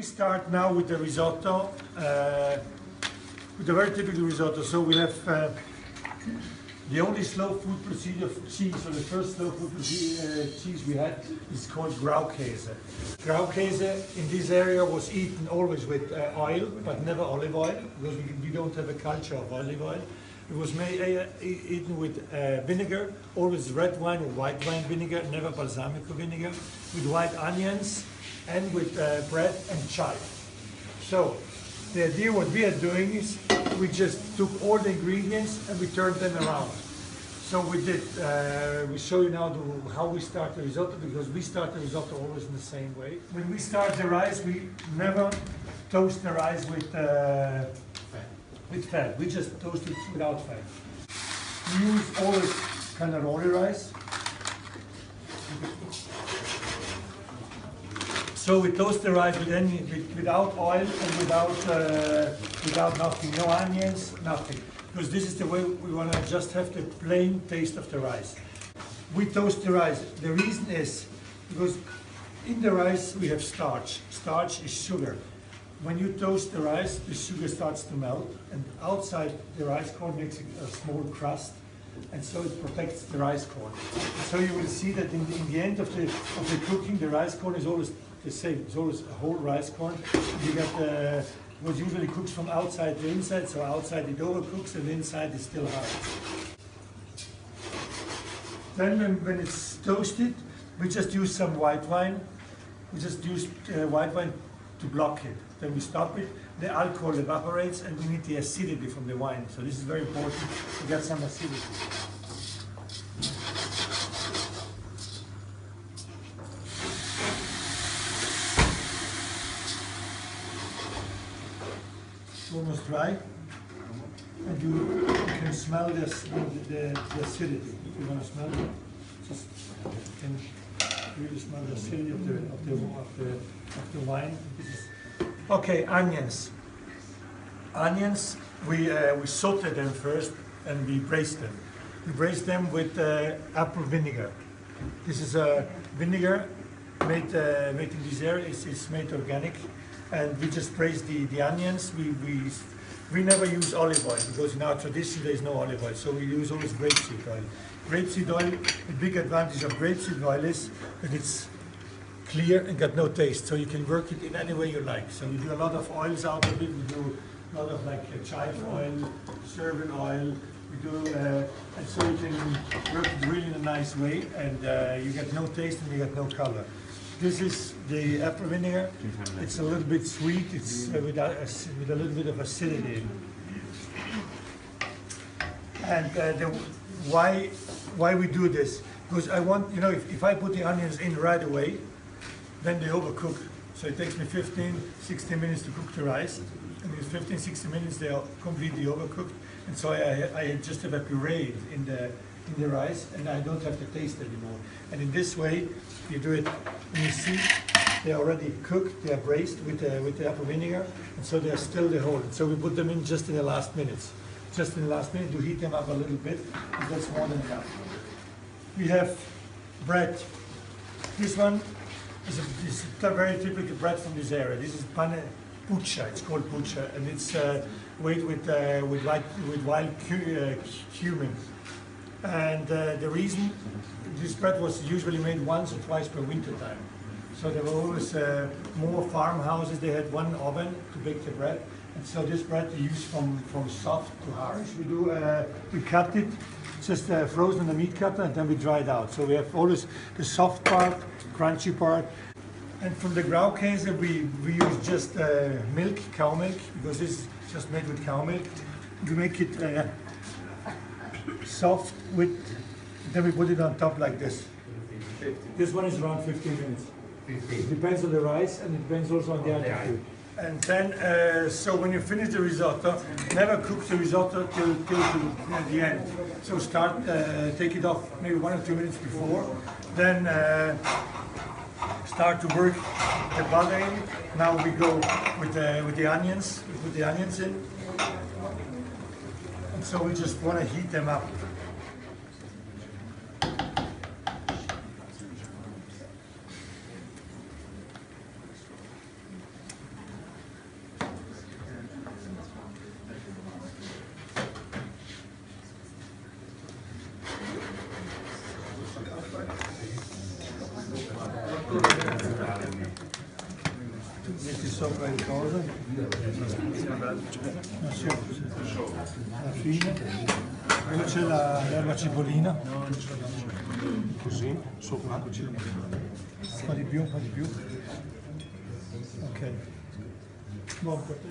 We start now with the risotto, with a very typical risotto. So we have the only slow food procedure for cheese, so the first slow food cheese we had is called Graukäse. Graukäse in this area was eaten always with oil, but never olive oil, because we don't have a culture of olive oil. It was eaten with vinegar, always red wine or white wine vinegar, never balsamico vinegar, with white onions, and with bread and chive. So the idea what we are doing is we just took all the ingredients and we turned them around. So we did, we show you now how we start the risotto, because we start the risotto always in the same way. When we start the rice, we never toast the rice with fat. We just toast it without fat. We use always cannaroli rice. So we toast the rice without oil and without nothing, no onions, nothing. Because this is the way we want to just have the plain taste of the rice. We toast the rice. The reason is because in the rice we have starch. Starch is sugar. When you toast the rice, the sugar starts to melt, and outside the rice corn makes a small crust, and so it protects the rice corn. So you will see that in the end of the cooking, the rice corn is always the same. It's always a whole rice corn. You get what usually cooks from outside to inside, so outside it overcooks and inside is still hard. Then when it's toasted, we just use some white wine. We just use white wine to block it. Then we stop it, the alcohol evaporates, and we need the acidity from the wine. So this is very important to get some acidity. It's almost dry, and you can smell the acidity. If you want to smell it, just you can really smell the acidity of the wine. Okay, onions. Onions, we saute them first and we braise them. We braise them with apple vinegar. This is a vinegar made in this area. It's made organic, and we just braise the onions. We never use olive oil, because in our tradition there is no olive oil, so we use always grapeseed oil. Grapeseed oil, the big advantage of grapeseed oil is that it's clear and got no taste, so you can work it in any way you like. So we do a lot of oils out of it. We do a lot of like chive oil, serpent oil. We do, and so you can work it really in a nice way, and you get no taste and you get no color. This is the apple vinegar. It's a little bit sweet. It's with a little bit of acidity. And why we do this? Because I want, if I put the onions in right away, then they overcook. So it takes me 15-16 minutes to cook the rice. And in 15-16 minutes they are completely overcooked. And so I just have a puree in the rice, and I don't have the taste anymore. And in this way, you do it, and you see they are already cooked, they are braised with the apple vinegar, and so they are still the whole. And so we put them in just in the last minutes. Just in the last minute to heat them up a little bit, and that's more than enough. We have bread. This one is a very typical bread from this area. This is pane puccia. It's called puccia, and it's made with wild cumin. And the reason this bread was usually made once or twice per winter time. So there were always more farmhouses. They had one oven to bake the bread, and so this bread we use from soft to hard. We cut it, just frozen in the meat cutter, and then we dry it out. So we have always the soft part, crunchy part. And from the Graukäse we use just milk, cow milk, because this is just made with cow milk. We make it soft then we put it on top like this. This one is around 15 minutes. It depends on the rice, and it depends also on the altitude. And then, so when you finish the risotto, never cook the risotto till the end. So take it off maybe 1 or 2 minutes before. Then start to work the butter in. Now we go with the onions. We put the onions in. And so we just want to heat them up. Tu metti sopra il coso, alla fine, poi c'è l'erba cipollina, così, sopra, un po' di più, ok, buon per te.